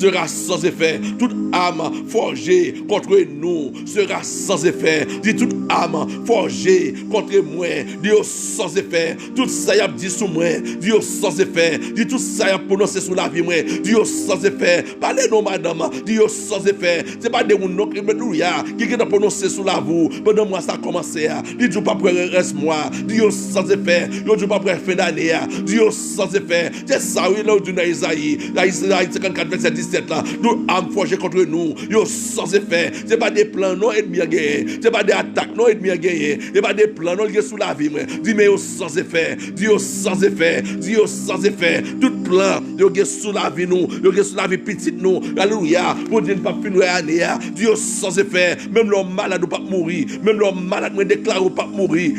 sera sans effet. Toute âme forgée contre nous sera sans effet. Dit toute âme forgée contre moi, dit sans effet. Tout ça y a dit sous moi, dit sans effet. Dit tout ça y a prononcé sous la vie moi, dit sans effet. Parlez non madame, dit sans effet. C'est pas des noms qui a prononcé sous la vous. Pendant moi ça a commencé. Dit du pas près reste moi, dit sans effet. Dit pas près fin d'année, dit sans effet. C'est ça oui là du Isaïe 54 verset 17 là. Nous âmes forgées contre nous, yo sans effet. C'est pas des plans non ennemis à gagner. C'est pas des attaques non ennemis à gagner. C'est pas des plans non liés sous la vie moi. Dis mais yo sans effet, dis yo sans effet, dis yo sans effet. Tout plan yo sous la vie nous, yo sous la vie petite nous. Alléluia. Pour dire pas finir année, dis yo sans effet. Même l'homme malade ou pas mourir, même l'homme malade me déclare ou pas mourir.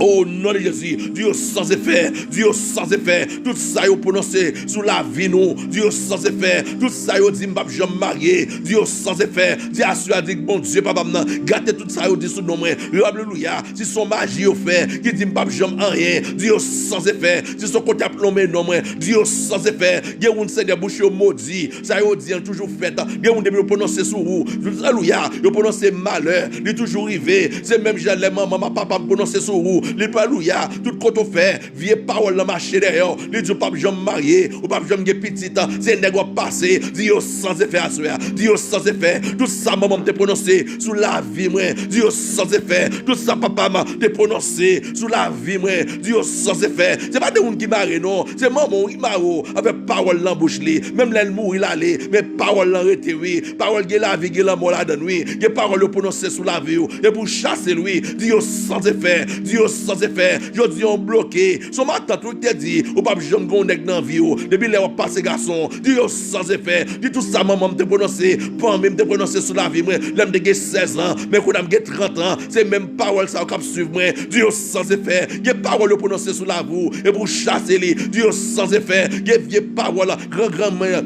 Oh non de Jésus, Dieu sans effet, Dieu sans effet, tout ça est prononcé sous la vie nous, Dieu sans effet, tout ça est dit m'pap jamais marié, Dieu sans effet, Dieu a dit bon Dieu papa m'nan, gâtez tout ça est dit sous nos mains, alléluia, si son magie au fait, qui dit m'pap jamais rien, Dieu sans effet, si son côté plombé non moins, Dieu sans effet, Dieu on sait des bouches maudit, ça est dit toujours fait, Dieu on depuis prononcer sous vous, alléluia, yo prononcer malheur, il toujours arrivé, c'est même j'allais maman papa prononcer sur vous. Alléluia, tout quand on fait, vieille parole dans marché derrière, les dit pas jamais marié, ou pas jamais petit, c'est nègre passé, Dieu sans effet à soi, Dieu sans effet, tout ça maman te prononcé sous la vie moi, Dieu sans effet, tout ça papa m'a te prononcé sous la vie moi, Dieu sans effet, c'est pas des gens qui marient non, c'est maman qui marie avec parole dans bouche li, même l'elle mourir l'aller, mais parole dans rete oui, parole qui la vie qui la mort la donne oui, qui parole prononcée sous la vie et pour chasser lui, Dieu sans effet, Dieu sans effet, je dis on bloqué. Son matin tout te dit, ou pas jamais gon nèg dans vie ou. Depuis les passé garçon, dis sans effet. Dis tout ça maman me prononcé, pas même te prononcé sur la vie moi. L'aime de 16 ans, mais quand on a 30 ans, c'est même parole ça cap suivre moi. Dis sans effet. Des paroles prononcées sur la vous et pour chasser les. Dis sans effet. Des vieilles paroles grand-mère.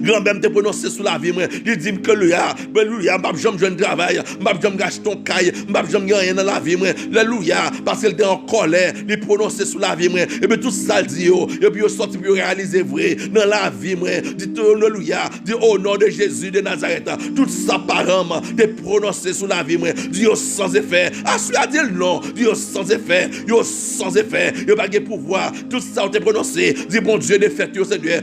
Grand-mère te prononcé sous la vie moi, il dit que alléluia, m'pa jamais jeune travail, m'pa jamais gâcher ton caille, m'pa jamais rien dans la vie moi, alléluia, parce qu'il était en colère, il prononcé sous la vie moi, et bien tout ça dit yo, et puis il sorti pour réaliser vrai dans la vie moi, dit alléluia, dit au nom de Jésus de Nazareth, tout ça parent te prononcé sous la vie moi, dit sans effet, celui a dit non, dit sans effet, yo sans effet, yo pas de pouvoir, tout ça te prononcé, dit bon Dieu défaite yo Seigneur,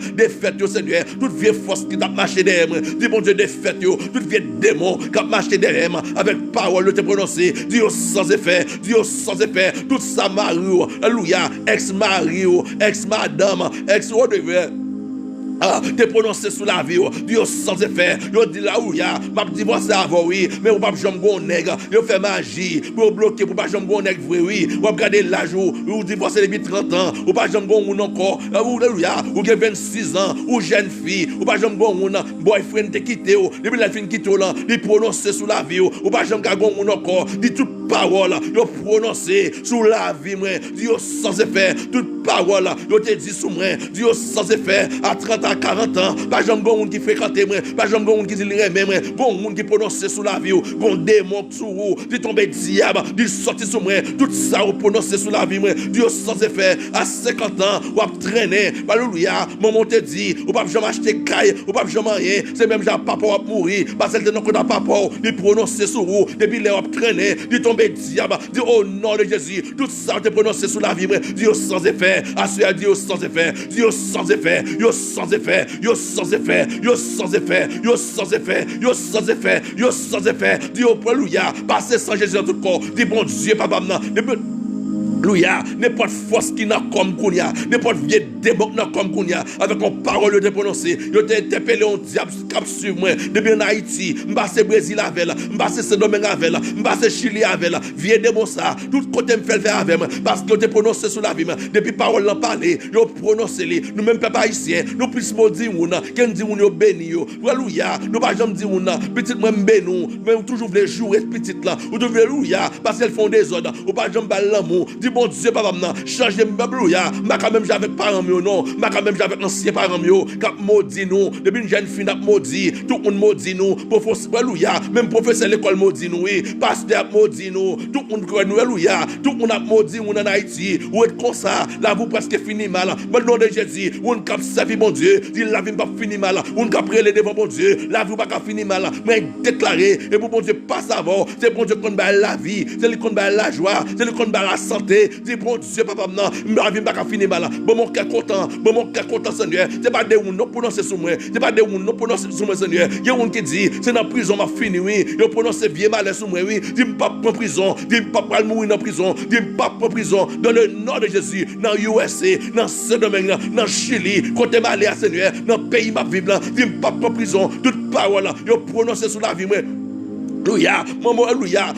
toute vieille force qui t'a marché derrière moi, dis bon Dieu défaite yo, toute vieille démon qui a marché derrière moi, avec parole te prononcé, dis sans effet, tout ça mari, alléluia, ex-mari, ex-madame, ex-whatever. Te prononcé sous la vie, Dieu sans effet, yo dit là où ya, m'a divorcé avant oui, mais ou pas jamais gon nègre, yo fait magie, pour bloquer pour pas jamais gon nègre vrai oui, ou regarder l'âge ou divorcé depuis 30 ans, ou pas jamais gon moun encore, ou alléluia, ou 26 ans, ou jeune fille, ou pas jamais gon moun boyfriend te quitté ou, depuis la fin quitté là, il prononcé sous la vie, ou pas jamais gon moun encore, dit toute parole, yo prononcé sous la vie moi, Dieu sans effet, toute parole, yo te dit sous moi, Dieu sans effet, à 30 à 40 ans, pas jamais bon monde qui fréquente moi, pas jamais bon monde qui dit remet moi, bon monde qui prononce sous la vie, bon démon sous vous, dit tomber diable, dit sortir sous moi, tout ça ou prononcer sous la vie moi, Dieu sans effet, à 50 ans, ou à traîner, alléluia, maman te dit, ou pas jamais acheter caille, ou pas jamais rien, c'est même genre papa va mourir, parce que non qu'on a papa, il prononcer sous vous, depuis les ou traîner, dit tomber diable, dit au nom de Jésus, tout ça te prononcer sous la vie moi, Dieu sans effet, à ce Dieu sans effet, Dieu sans effet, Dieu sans effet. Yo sans effet, yo sans effet, yo sans effet, yo sans effet, yo sans effet, Dieu alléluia, passez sans Jésus dans tout corps, dis bon Dieu, papa, alléluia, n'importe force qui n'a comme Kounia, n'importe vieille démon n'a comme Kounia, avec une parole de prononcer, yo t'ai interpellé un diable cap sur moi, depuis en Haïti, m'passe Brésil avec, m'passe Saint-Domingue avec, m'passe Chili avec, vieille démon ça, tout côté me fait avec moi, parce que t'ai prononcé sur la vie, depuis parole l'en parler, yo prononcé les, nous même peuple haïtien, nous plus maudit ou na, qu'en dit ou yo béni yo, alléluia, nous pas jamais dire ou na, petit moi bénou, mais toujours les jouer petite là, ou de alléluia, parce qu'elles font des ordres, ou pas jamais l'amour, dis bon Dieu, papa, changer alléluia, ma quand même j'avec parents mieux non, ma quand même j'avec anciens parents mieux, cap maudit nous, depuis une jeune fille n'a maudit, tout le monde maudit nous, professeur, alléluia, même professeur l'école maudit nous, pasteur maudit nous, tout le monde croit nous, alléluia, tout le monde a maudit nous en Haïti, ou être comme ça, la vie presque fini mal, mais le nom de Jésus, on cap servir bon Dieu, dit la vie pas fini mal, on cap prêler devant bon Dieu, la vie pas fini mal, mais déclarer, et pour bon Dieu passe avant, c'est bon Dieu qu'on bat la vie, c'est lui qu'on bat la joie, c'est lui qu'on bat la santé, dit bon Dieu, papa, non, ma vie pas fini mal, bon mon cœur content, Seigneur, c'est pas des où non prononcer sur moi, c'est pas des où non prononcer sur moi, Seigneur, il y a un qui dit, c'est dans la prison, m'a fini, oui, il prononce vieux mal sur moi, oui, dis pas en prison, dis pas mourir dans prison, dis pas en prison, dans le nom de Jésus, dans USA, dans ce domaine, dans Chili, côté malé à Seigneur, dans le pays ma vivre, dis pas en prison, toute parole, il prononce sur la vie, moi. Alléluia,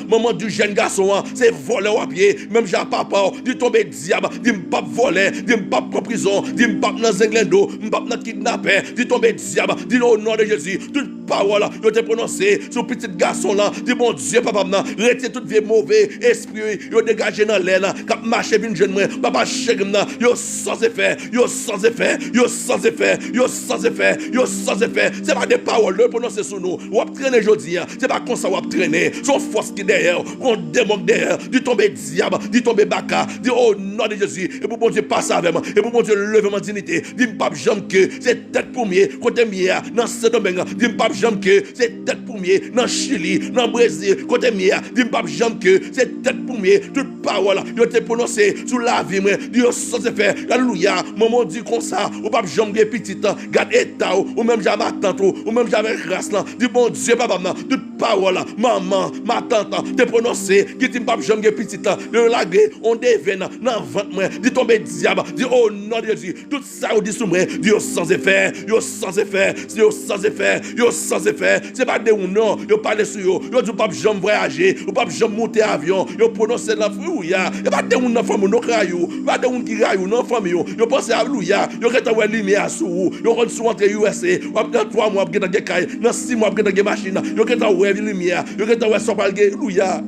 maman du jeune garçon, c'est voler au pied, même j'ai papa, dit tomber diable, dit m'pas voler, dit m'pas en prison, dit m'pas dans Zenglendo, m'pas dans kidnapper, dit tomber diable, dit au nom de Jésus, toute parole, yo te prononcé sur petit garçon là, dit bon Dieu, papa, retirez tout vieux mauvais esprit, yo dégagé dans l'air là, cap marcher bin jeune moi, papa chèque là, yo sans effet, yo sans effet, yo sans effet, yo sans effet, yo sans effet, c'est pas des paroles, le prononcer sur nous, ou traîner aujourd'hui, c'est pas comme ça ou traîner, son force qui derrière, on démon derrière, dit tomber diable, dit tomber baka, dit au nom de Jésus, et pour bon Dieu passe avec moi, et pour bon Dieu lever ma dignité, dit m'pas jamais que c'est tête premier, côté mia, dans ce domaine, dit m'pas jamais que c'est tête premier, dans Chili, dans Brésil, côté mia, dit m'pas jamais que c'est tête premier, toute parole, yo te prononcé sous la vie, moi, Dieu sans faire, alléluia, maman dit comme ça, ou pas jamais petit, garde état, ou même jamais tante, ou même jamais grâce là, dit bon Dieu, papa, toute parole, maman, ma tante, te prononcé, qui dit pas jamais petit, le lagué, on devine, dans ventre, moi, dit tomber diable, dit oh non de Jésus, tout ça, on dit sous moi, Dieu sans effet, yo sans effet, yo sans effet, yo sans effet, c'est pas des ou non, yo parle sur yo dit pas jamais voyager, ou pas jamais monter avion, yo prononcé la fouilla, et pas des ou non femme, non crayou, pas des ou qui crayou, non femme, yo pense à louia, yo rete ouais lumière sous, yo rentre sous entre USA, ou après 3 mois, après dans des cailles, dans 6 mois, après dans des machines, yo rete ouais lumière, yo rete ouais sopalge, louia.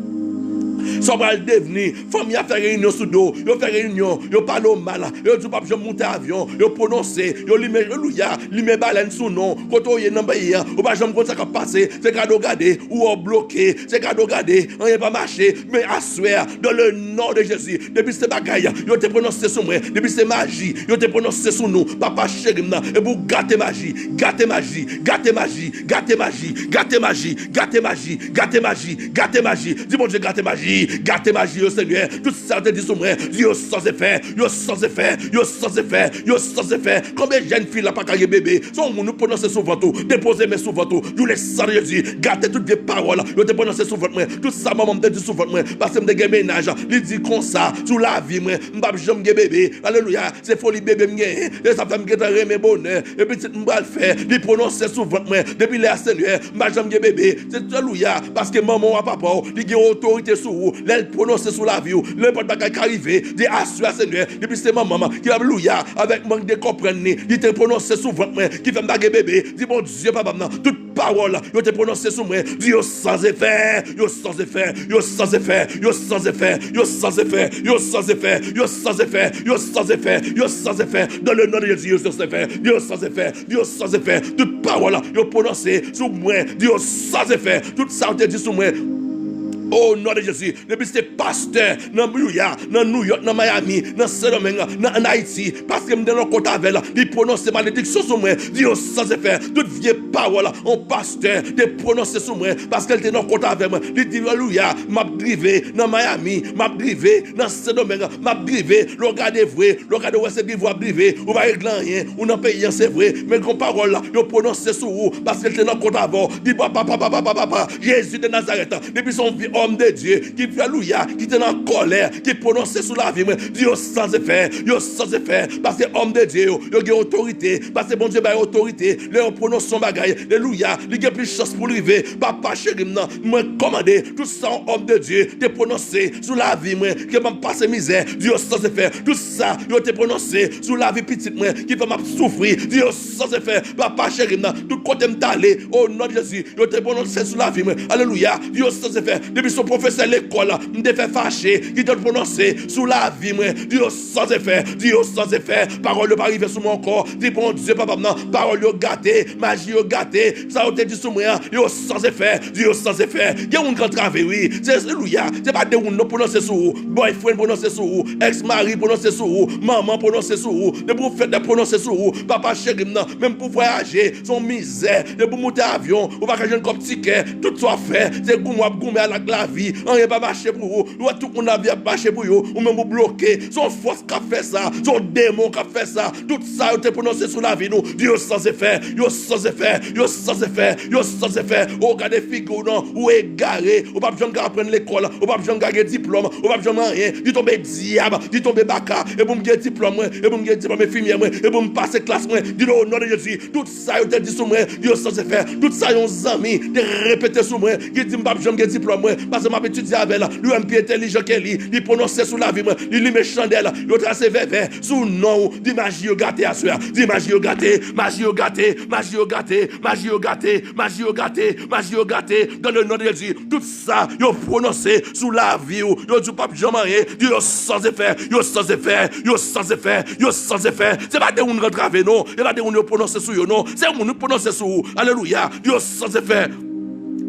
Ça va devenir, famille a fait réunion sous dos, yo fait réunion, yo parle au mal, yo dit pas je monter avion, yo prononcer, yo li met alléluia, li met baleine sous nom, quand on est dans pays, ou pas jamais comme ça qui passer, c'est cadeau garder ou bloqué, c'est cadeau garder, on n'est pas marché, mais asseoir dans le nom de Jésus, depuis ces bagailles, yo te prononcé sur moi, depuis ces magie, yo te prononcé sur nous, papa chéri et pour gâter magie, gâter magie, gâter magie, gâter magie, gâter magie, gâter magie, gâter magie, gâter magie, dis bon Dieu gâter magie. Gâtez magie au Seigneur, tout ça te dit sur moi, yo sans effet, yo sans effet, yo sans effet, yo sans effet. Combien de jeunes filles là pas carré bébé, sont nous prononcer souvent tout, déposer mes souvent tout, nous les sang de Jésus, gâtez toutes les paroles, yo te prononcer souvent moi, tout ça maman me dit souvent moi, parce que me de ménage, il dit comme ça, sous la vie moi, m'pas jamais bébé, alléluia, c'est folie bébé m'gain, et ça fait me gâter mes bonheur, et petit m'ba le faire, il prononcer souvent moi, depuis les Seigneur, m'pas jamais bébé, c'est alléluia, parce que maman ou papa, il a autorité sur vous, elle prononce sur la vie, n'importe quoi qui arrive, dit assure Seigneur, depuis c'est ma maman qui alléluia, avec manque de comprendre, il te prononce sur votre main, qui fait me baguer bébé, dit bon Dieu, papa, toute parole, il te prononce sur moi, Dieu sans effet, yo sans effet, yo sans effet, yo sans effet, yo sans effet, yo sans effet, yo sans effet, yo sans effet, yo sans effet, dans le nom de Jésus, yo sans effet, Dieu sans effet, Dieu sans effet, toute parole, il prononce sur moi, Dieu sans effet, tout ça, on te dit sur moi. Oh nom de Jésus, depuis c'est pasteur dans New York, dans Miami, dans Saint-Domingue, dans Haïti, parce que dans le côté avec il prononce malédiction sur moi, Dieu sans effet, toute vieille parole, on pasteur, de prononcer sur moi, parce qu'elle était dans le côté avec moi, il dit alléluia, m'a drivé dans Miami, m'a drivé dans Saint-Domingue, m'a drivé, le regard est vrai, le regard où c'est qu'il va driver, ou va régler rien, ou dans pays c'est vrai, mais grand parole là, il prononce sur vous, parce qu'elle était dans le côté avant, dit papa, Jésus de Nazareth, depuis son vie, homme de Dieu, qui fait alléluia, qui est en colère, qui prononce sur la vie, Dieu sans effet, parce que homme de Dieu, il a autorité, parce que bon Dieu a autorité, il prononce son bagaille, alléluia, il a plus de chance pour arriver, papa chéri, moi commandé, tout ça, homme de Dieu, te prononcé sur la vie, qui m'a passé misère, Dieu sans effet, tout ça, il a prononcé sur la vie petite, qui fait m'a souffrir, Dieu sans effet, papa chéri, tout côté m'aller, au nom de Jésus, il a prononcé sur la vie, alléluia, Dieu sans effet, depuis son professeur l'école, me fait fâcher, qui doit prononcer sous la vie, moi, Dieu sans effet, Dieu sans effet, parole ne pas arriver sur mon corps, dis bon Dieu, papa, non, parole gâté, magie gâté, ça te dit sur moi, Dieu sans effet, Dieu sans effet, il y a un grand travail, oui, c'est alléluia, c'est pas de où nous prononcer sur vous, boyfriend prononcer sur vous, ex-mari prononcer sur vous, maman prononcer sur vous, de pour faire de prononcer sur vous, papa chéri, non, même pour voyager, son misère, de pour monter avion, ou pas que je ne comme ticket, tout soit fait, c'est goumé à la vie, on n'est pas marché pour vous, ou tout le monde a bien marché pour vous, ou même vous bloquer, son force qui a fait ça, son démon qui a fait ça, tout ça, vous te prononcé sur la vie, nous, Dieu sans effet, Dieu sans effet, Dieu sans effet, Dieu sans effet, ou regardez figure, non, ou égaré, ou pas besoin de apprendre l'école, ou pas besoin de gagner diplôme, ou pas besoin de rien, dit tomber diable, dit tomber baka, et pour me gagner diplôme, et pour me gagner diplôme infirmière, et pour me passer classe, dit au nom de Jésus, tout ça, vous te dit sur moi, Dieu sans effet, tout ça, yon amis, de répéter sur moi, qui dit m'pas besoin de diplôme, parce que m'a étudié avec là, lui un peu intelligent qu'elle il prononcer sous la vie, il met chandelle, il trace vert sous nom, dit magie gâté à soir, dit magie gâté, magie gâté, magie gâté, magie gâté, magie gâté, magie gâté, dans le nom de Jésus, tout ça, il prononcé sous la vie, il dit pas jamais rien, dit sans effet, sans effet, sans effet, sans effet, c'est pas de on rentre avec non, c'est pas de on prononcer sur vous non, c'est on prononcer sur vous, alléluia, Dieu sans effet.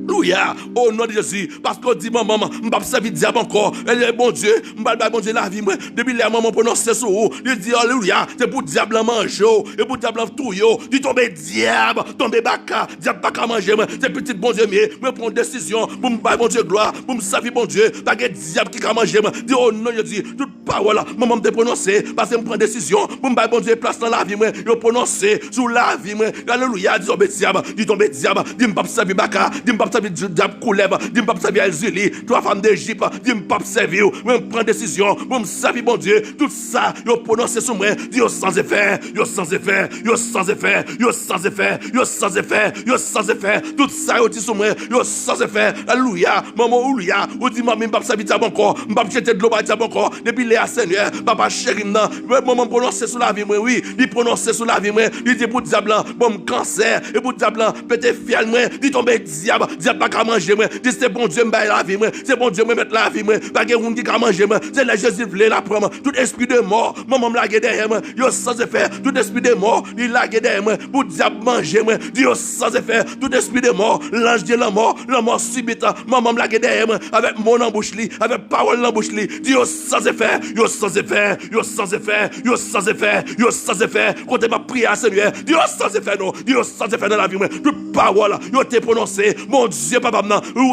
Alléluia, au nom de Jésus, parce qu'on dit, maman, je ne vais pas servir diable encore. Et bon Dieu, je ne vais pas bon Dieu la vie. Depuis la maman prononce sur vous, il dit, alléluia, c'est pour diable manger, et pour diable tout, dit tomber diable, tomber baka, diable pas qu'à manger, c'est petit bon Dieu, je prends une décision pour me faire bon Dieu gloire, pour me servir bon Dieu, pas que diable qui a mangé, dit, oh non, je dis, toute parole, maman me prononcer, parce que je prends une décision pour me faire bon Dieu place dans la vie, je prononcer sur la vie, alléluia, dit tomber diable, dit me pas servir baka, dit me pas diable coulève, dis m'pas servir Elzélie, trois femmes d'Égypte, dis m'pas servir, me prendre décision, me servir bon Dieu, tout ça, yo prononcer sur moi, dis yo sans effet, yo sans effet, yo sans effet, yo sans effet, yo sans effet, yo sans effet, tout ça yo dit sur moi, yo sans effet, alléluia, maman alléluia, ou dit maman m'pas servir diable encore, m'pas jeter de l'eau diable encore, depuis les Seigneur, papa chéri nan, maman prononcer sur la vie moi, oui, il prononcer sur la vie moi, il dit pour diable, bon cancer, et pour diable, peut-être fiel moi, dit tomber diable pas qu'à manger, dis c'est bon Dieu me baille la vie, c'est bon Dieu me mettre la vie, pas que on qui qu'à manger, c'est la Jésus voulait la prendre, tout esprit de mort, maman me lague derrière moi, yo sans effet, tout esprit de mort, il lague derrière moi, pour diable manger, Dieu sans effet, tout esprit de mort, l'ange de la mort subite, maman me lague derrière moi, avec mon embouche, avec parole embouche, Dieu sans effet, yo sans effet, yo sans effet, yo sans effet, yo sans effet, quand tu m'as prié à Seigneur, Dieu sans effet, non, Dieu sans effet dans la vie, toute parole, yo t'es prononcé, mon Dieu, papa,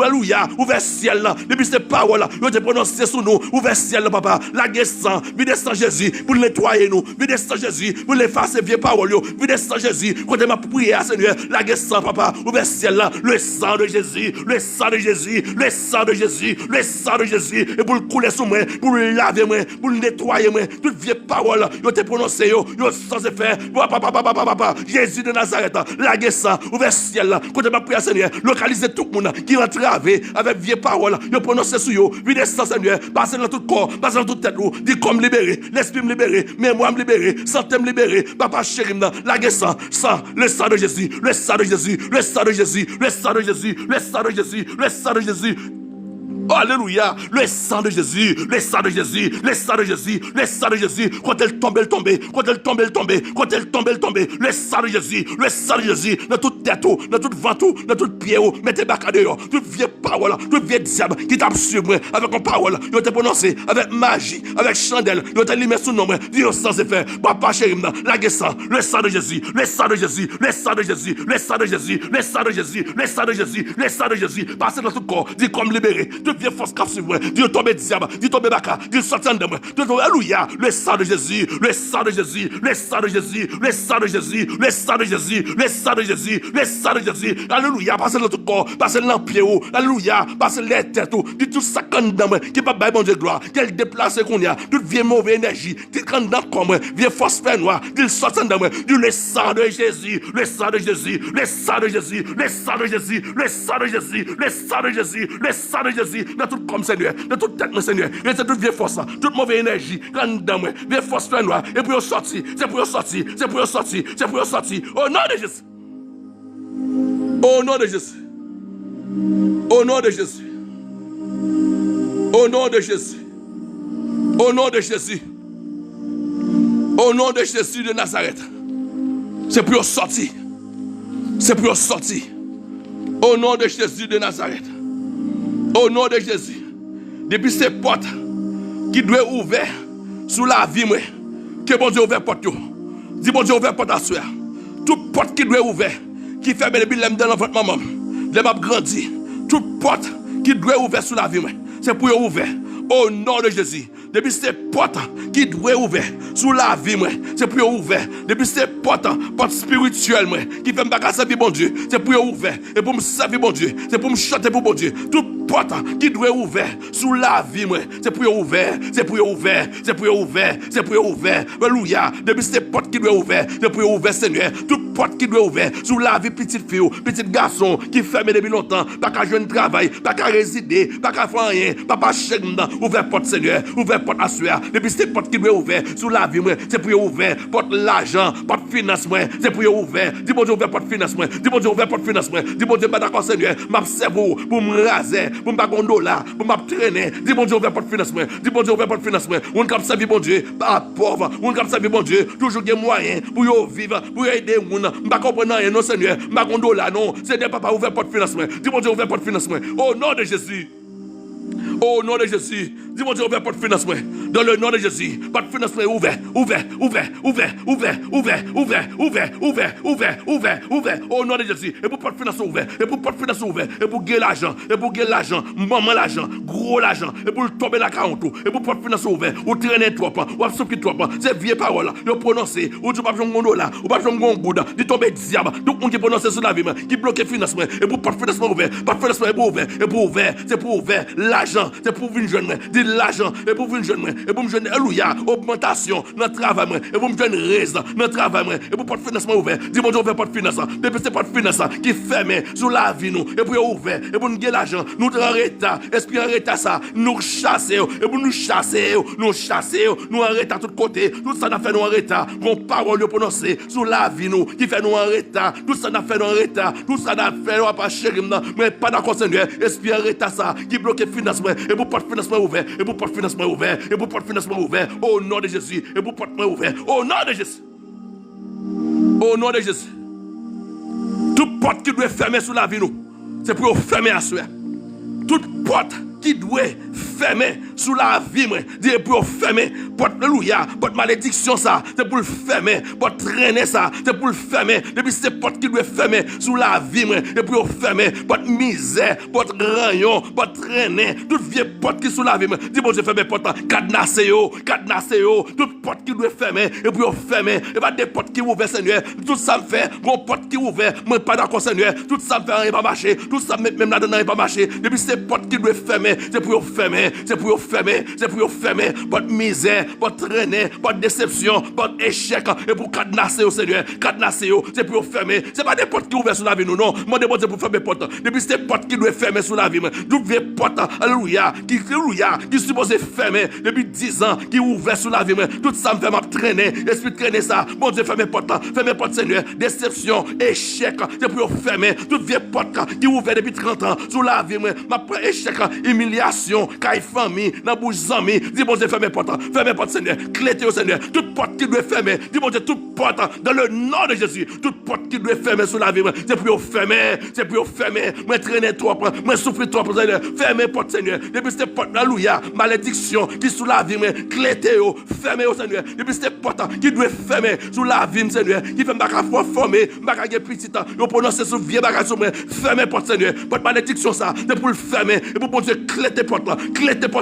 alléluia, ouvert ciel là, depuis ces paroles là, vous avez prononcé sur nous, ouvert ciel là, papa, la guerre sang, vide sang Jésus, pour nettoyer nous, vide sang Jésus, pour l'effacer vieux paroles, vide sang Jésus, quand tu m'as prié à Seigneur, la guerre sang, papa, ouvert ciel là, le sang de Jésus, le sang de Jésus, le sang de Jésus, le sang de Jésus, et pour le couler sur moi, pour le laver moi, pour le nettoyer moi, toutes vieilles paroles, vous avez prononcé, yo sans effet, papa, Jésus de Nazareth, la guerre sang, ouvert ciel là, quand tu m'as prié à Seigneur, localiser tout le monde qui rentre avec vieilles paroles, vous prononcez sur vous, vide sans Seigneur, passez dans tout corps, passez dans toute tête, dit comme libéré, l'esprit me libéré, mémoire me libéré, santé me libéré, papa chéri, la guerre sang, le sang de Jésus, le sang de Jésus, le sang de Jésus, le sang de Jésus, le sang de Jésus, le sang de Jésus. Oh, alléluia, le sang de Jésus, le sang de Jésus, le sang de Jésus, le sang de Jésus, quand elle tombe, quand elle tombe, quand elle tombe, le sang de Jésus, dans toute tête, dans toute ventre, dans toute pied, mettez bac à dehors, toute vieille parole, toute vieille diable qui tape sur moi, avec une parole, il a été prononcé, avec magie, avec chandelle, il a été limé sous nom, Dieu sans effet, papa chéri, la guessant, le sang de Jésus, le sang de Jésus, le sang de Jésus, le sang de Jésus, le sang de Jésus, le sang de Jésus, le sang de Jésus, passez dans tout corps, dit comme libéré, toute vieille force cap sur moi, Dieu tombe diable, Dieu tombe baka, Dieu sortant de moi, Dieu tombe, alléluia, le sang de Jésus, le sang de Jésus, le sang de Jésus, le sang de Jésus, le sang de Jésus, le sang de Jésus, le sang de Jésus, alléluia, passez dans tout corps, passez dans pied, alléluia, passez les têtes, dit tout ça quand dans moi, qui pas bailler bon Dieu gloire, qu'elle déplace qu'on y a, toute vieille mauvaise énergie, dit quand dans comme moi, vieille force fait noire, dit sortant de moi, dit le sang de Jésus, le sang de Jésus, le sang de Jésus, le sang de Jésus, le sang de Jésus, le sang de Jésus, le sang de Jésus, dans tout comme Seigneur, dans toute tête, mon Seigneur, et c'est toute vieille force, toute mauvaise énergie, quand dans moi, vieille force fait noire, et pour sortir, c'est pour sortir, c'est pour sortir, c'est pour sortir, au nom de Jésus. Au nom de Jésus. Au nom de Jésus. Au nom de Jésus. Au nom de Jésus. Au nom de Jésus de Nazareth. C'est pour sortir. C'est pour sortir. Au nom de Jésus de Nazareth. Au nom de Jésus. Depuis ces portes qui doivent ouvrir sous la vie, que bon Dieu ouvre porte. Dis bon Dieu ouvre porte à soi. Toute porte qui doit ouvrir, qui ferme depuis l'aime dans votre maman, les m'a grandi. Toute porte qui doit ouvrir sous la vie, c'est pour ouvrir. Au nom de Jésus. Depuis ces portes qui doivent ouvrir sous la vie, c'est pour ouvrir. Depuis ces portes spirituelles qui fait me servir bon Dieu, c'est pour ouvrir. Et pour me servir bon Dieu, c'est pour me chanter pour bon Dieu. Toute porte qui doit ouvrir sous la vie, c'est pour ouvrir. C'est pour ouvrir. C'est pour ouvrir. C'est pour ouvrir. Alléluia. Depuis ces portes qui doivent ouvrir, c'est pour ouvrir, Seigneur. Toute porte qui doit ouvrir sous la vie, petite fille, petit garçon qui ferme depuis longtemps, pas qu'à jouer un travail, pas qu'à résider, pas qu'à faire rien, pas chèque dedans. Ouvrir porte, Seigneur. Ouvrir porte à soi. Depuis ces portes qui doivent ouvrir sous la vie, c'est pour ouvrir. Porte l'argent, porte financement, c'est pour ouvrir. Dis bon Dieu, ouvrir porte financement. Dis bon Dieu, ouvrir porte financement. Dis bon Dieu, pas d'accord, Seigneur. M'a cerveau pour me raser, pour me bagon dollar, pour m'entraîner. Dis bon Dieu, ouvrir porte financement. Dis bon Dieu, ouvrir porte financement. On comme servir bon Dieu, pas pauvre. On comme servir bon Dieu, toujours des moyens pour vivre, pour aider les gens. Pas comprendre rien, non, Seigneur. Bagon dollar, non. Seigneur, papa, ouvrir porte financement. Dis bon Dieu, ouvrir porte financement. Au nom de Jésus. Au nom de Jésus, dis mon Dieu, ouvert porte financement. Dans le nom de Jésus, porte financement ouvert, ouvert, ouvert, ouvert, ouvert, ouvert, ouvert, ouvert, ouvert, ouvert, ouvert, ouvert. Au nom de Jésus, et pour porte financement ouvert, et pour porte financement ouvert, et pour gagner l'argent, et pour gagner l'argent, maman l'argent, gros l'argent, et pour tomber la 40, et pour porte financement ouvert, ou traîner trop, ou absorber trop, c'est vieille parole, ou prononcer, ou tu pas jouer un là, ou pas jouer un goud, de tomber diable, donc on qui prononce sur la vie, qui bloque financement, et pour porte financement ouvert, porte financement est pour ouvert, et pour ouvert, c'est pour ouvert, l'argent, c'est pour venir jeune, de l'argent, et pour venir jeune, et pour me jeune, alléluia, augmentation, dans le travail, et pour me jeune raise, dans le travail, et pour porte financement ouvert, dis mon Dieu, ouvert porte financement, depuis c'est porte financement qui ferme sur la vie, nous, et pour ouvert, et pour nous gagner l'argent, nous en état, esprit en état ça, nous chasser, et pour nous chasser, nous en état de tous côtés, tout ça n'a fait nous en état, mon parole prononcée sur la vie, nous, qui fait nous en état, tout ça n'a fait nous en état, tout ça n'a fait nous pas chérir, mais pas d'accord, Seigneur, esprit en état ça, qui bloque financement, et pour porte financement ouvert, et pour porte financement ouvert, et pour porte financement ouvert, au nom de Jésus, et pour porte ouvert, au nom de Jésus. Au nom de Jésus. Toute porte qui doit fermer sur la vie, nous, c'est pour fermer à soi. Toute porte qui doit fermer sous la vie, c'est pour fermer. Porte, alléluia, porte malédiction, ça, c'est pour le fermer. Porte traîner, ça, c'est pour le fermer. Depuis ces portes qui doivent fermer sous la vie, c'est pour fermer. Porte misère, porte rayon, porte traîner. Toute vieille porte qui sous la vie, dis bon Dieu, fermer porte, cadenassez, toute porte qui doit fermer, et pour fermer. Et pas des portes qui ouvrent, Seigneur. Tout ça me fait, mon porte qui ouvre, moi pas d'accord, Seigneur. Tout ça me fait, rien pas marcher. Tout ça, même là-dedans, rien pas marcher. Depuis ces portes qui doivent fermer, c'est pour fermer, c'est pour fermer, c'est pour fermer. Votre misère, votre traîner, votre déception, votre échec, et pour cadenasser au Seigneur, cadenasser, c'est pour fermer. C'est pas des portes qui ouvrent sur la vie, nous, non. Moi, c'est pour fermer portes. Depuis ces portes qui doivent fermer sur la vie, d'où vient porte, alléluia, qui supposé fermer depuis 10 ans, qui ouvert sur la vie, tout ça me fait m'a traîner, esprit traîner ça. Bon Dieu, fermez porte, Seigneur. Déception, échec, c'est pour fermer. Toute vieille porte qui ouvert depuis 30 ans sur la vie, ma échec, humiliation, caille famille, dans bouche amis. Dis bon Dieu, fermez porte, Seigneur. Clété au Seigneur. Toute porte qui doit fermer. Dis bon Dieu, toute porte dans le nom de Jésus. Toute porte qui doit fermer sur la vie, c'est pour fermer, c'est pour fermer. Moi traîner trop, moi souffrir trop, Seigneur. Fermez porte, Seigneur. Depuis cette porte, alléluia, malédiction qui sous la vie, clété, fermez au Seigneur. Depuis cette porte qui doit fermer sous la vie, Seigneur. Qui fait ma foi former, ma petit temps. Vous prononcez sur vieux bagage sur moi. Fermez porte, Seigneur. Porte malédiction, ça, c'est pour le fermer. Et pour bon Dieu, clété porte,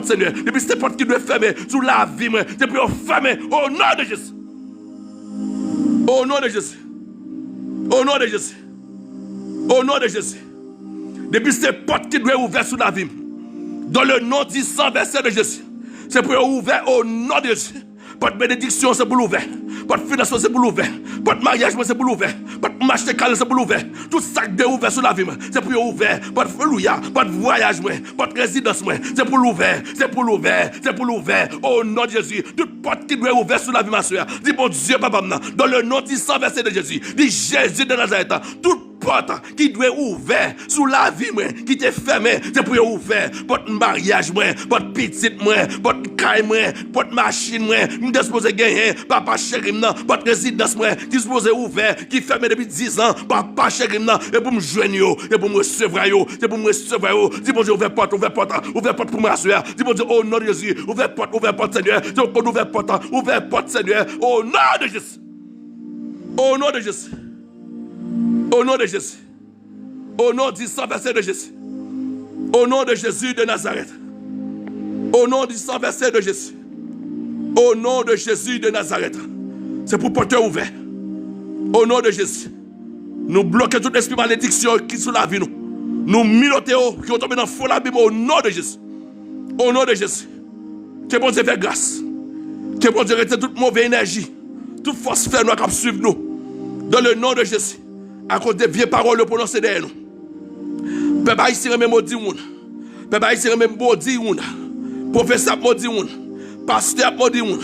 Seigneur. Depuis cette porte qui doit fermer sous la vie, c'est pour fermer au nom de Jésus. Au nom de Jésus. Au nom de Jésus. Au nom de Jésus. Depuis ces portes qui doivent ouvrir sous la vie, dans le nom 10 verset de Jésus, c'est pour ouvrir au nom de Jésus. Votre bénédiction, c'est pour l'ouvrir. Votre financement, c'est pour l'ouvrir. Votre mariage, c'est pour l'ouvrir. Votre marche de calme, c'est pour l'ouvrir. Tout ça qui est ouvert sur la vie, c'est pour l'ouvrir. Votre alléluia, votre voyage, votre résidence, c'est pour l'ouvrir. C'est pour l'ouvrir. C'est pour l'ouvrir. Au nom de Jésus, toute porte qui doit ouvrir sur la vie, ma soeur. Dis, mon Dieu, papa, dans le nom 10 verset de Jésus. Dis, Jésus de Nazareth, toute porte qui doit ouvert sous la vie, moi, qui t'est fermé, c'est pour ouvert. Votre mariage, moi, votre petite, moi, votre caille, moi, votre machine, moi, nous sommes supposés gagner, papa chéri, votre résidence, moi, qui est supposé ouvert, qui fermé depuis 10 ans, papa chéri, et pour me joindre, et pour me recevoir, et pour me recevoir, dis bon Dieu, ouvert porte pour moi, soeur. Dis bon Dieu, au nom de Jésus, ouvert porte, Seigneur, dis bon Dieu, ouvert porte, Seigneur, au nom de Jésus. Au nom de Jésus. Au nom de Jésus. Au nom du sang versé de Jésus. Au nom de Jésus de Nazareth. Au nom du sang versé de Jésus. Au nom de Jésus de Nazareth. C'est pour porter ouvert. Au nom de Jésus. Nous bloquons tout esprit malédiction qui est sous la vie. Nous milotons qui ont tombé dans le faux l'abîme au nom de Jésus. Au nom de Jésus. Que bon Dieu fait grâce. Que bon Dieu retire toute mauvaise énergie. Toute force faire nous qui suivre nous. Dans le nom de Jésus. À cause des vieilles paroles prononcées derrière nous. Peuple haïtien même maudit moun. Peuple haïtien même maudit moun. Professeur maudit moun. Pasteur maudit moun.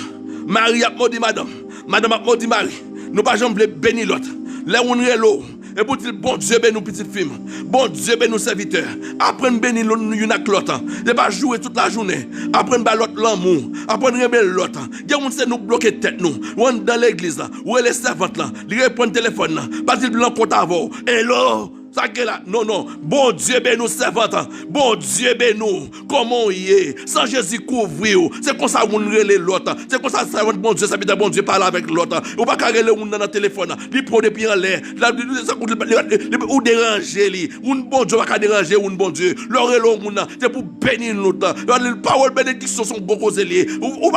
Marie maudit madame. Madame maudit Marie. Nous pas jamais bénir l'autre. Là on est l'eau. Et pour dire bon Dieu bénis nous petites filles. Bon Dieu bénis nous serviteurs. Apprendre bénir l'une avec l'autre. Ne pas jouer toute la journée. Apprendre à l'autre l'amour. Apprendre à aimer l'autre. Il y a des gens nous bloquer tête nous. On est dans l'église là. Où est les servantes là. Ils répondent téléphone là. Pas dire blanc compte avant. Hello. Ça que là, non, bon Dieu bénis nous servantes, bon Dieu bénis nous, comment y est, sans Jésus couvrir, c'est comme ça qu'on relève l'autre, c'est comme ça servante bon Dieu, ça veut dire bon Dieu parle avec l'autre, ou pas carrer le monde dans le téléphone, il prend des pieds en l'air, ou déranger, ou bon Dieu va déranger, ou bon Dieu, l'oreille le monde, c'est pour bénir l'autre, les paroles bénédictions sont beaucoup zélées, ou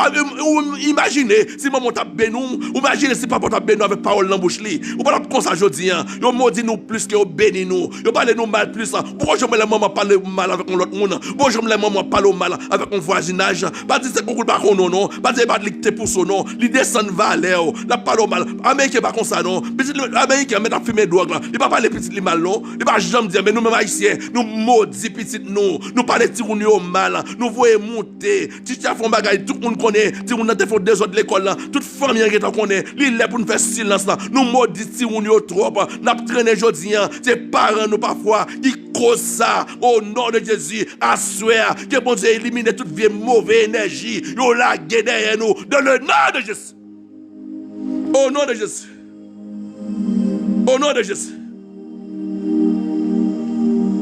imaginez, si maman t'a béni, ou imaginez si papa t'a béni avec parole dans la bouche, ou pas comme ça je dis, on maudit nous plus que béni nous. Yo parle nous mal plus. Pourquoi je me la maman parle mal avec l'autre monde? Pourquoi je me la maman parle mal avec mon voisinage? Pas dire c'est beaucoup de non non. Pas dire pas de pour son nom. L'idée descend valeur. La parle mal. Américain pas comme ça non. Petit Américain met à fumer drogue là. Il pas parler petit li mal non. Il pas jamais dire mais nous même haïtiens, nous maudit petit nous. Nous parler ti ou mal. Nous voyons monter. Tu t'as font bagaille tout le monde connaît. Ti on a fait des autres de l'école là. Toute famille qui t'a connaît. Li est pour nous faire silence là. Nous maudit ti ou trop. N'a traîner jodi c'est parents nous parfois qui cause ça au nom de Jésus à souhait que bon Dieu élimine toute vieille mauvaise énergie yo la derrière nous dans le nom de Jésus au nom de Jésus au nom de Jésus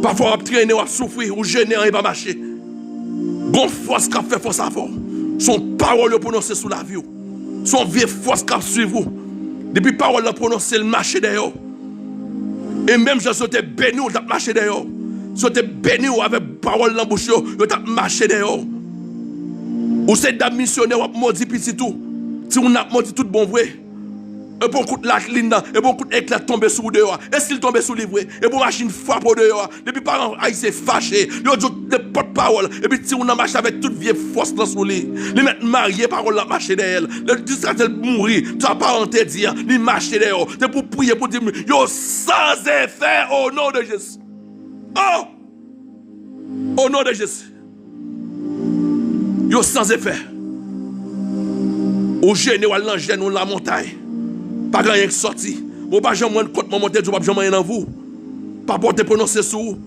parfois on traîner ou souffrir ou gêner et pas marcher bon force qui fait force à fort son parole prononcée sous la vie son vieille force qui suit vous depuis parole prononcée le marché d'ailleurs. Et même si vous êtes béni, vous avez marché dehors. Si vous êtes béni avec parole dans la bouche, vous avez marché dehors. Ou c'est des missionnaires qui ont maudit petit tout. Si vous avez maudit tout bon vrai. Et pour coup de la ligne, et pour coup d'éclat tomber sous dehors. Est-ce qu'il tombe sous livre? Et pour machine frappe au dehors. Depuis parents, ils sont fâchés. Ils ont des porte-parole. Et puis si on a marché avec toute vieille force dans son lit. Ils mettent marié parole la marché derrière. Le disque mourir. Tu n'as pas interdit. Ils marchent derrière. C'est pour prier, pour dire, yo sans effet au nom de Jésus. Oh! Au nom de Jésus. Yo sans effet. Au général, l'engin ou la montagne. Pas grand rien qui sorti. Bon, pas jamais de compte monter, pas jamais rien dans vous. Pas porter prononcer sous.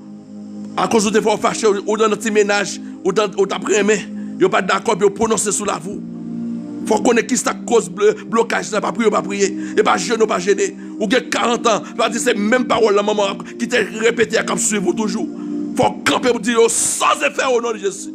À cause de vous fâcher ou dans notre ménage ou dans ta première, vous pas d'accord pour prononcer sous la vous. Faut connaître qui c'est cause blocage, pas prier, pas prier. Et pas jeune, pas gêner. Ou que 40 ans, pas dire c'est même parole la maman qui t'a répété à comme suivre vous toujours. Faut camper pour dire sans effet au nom de Jésus.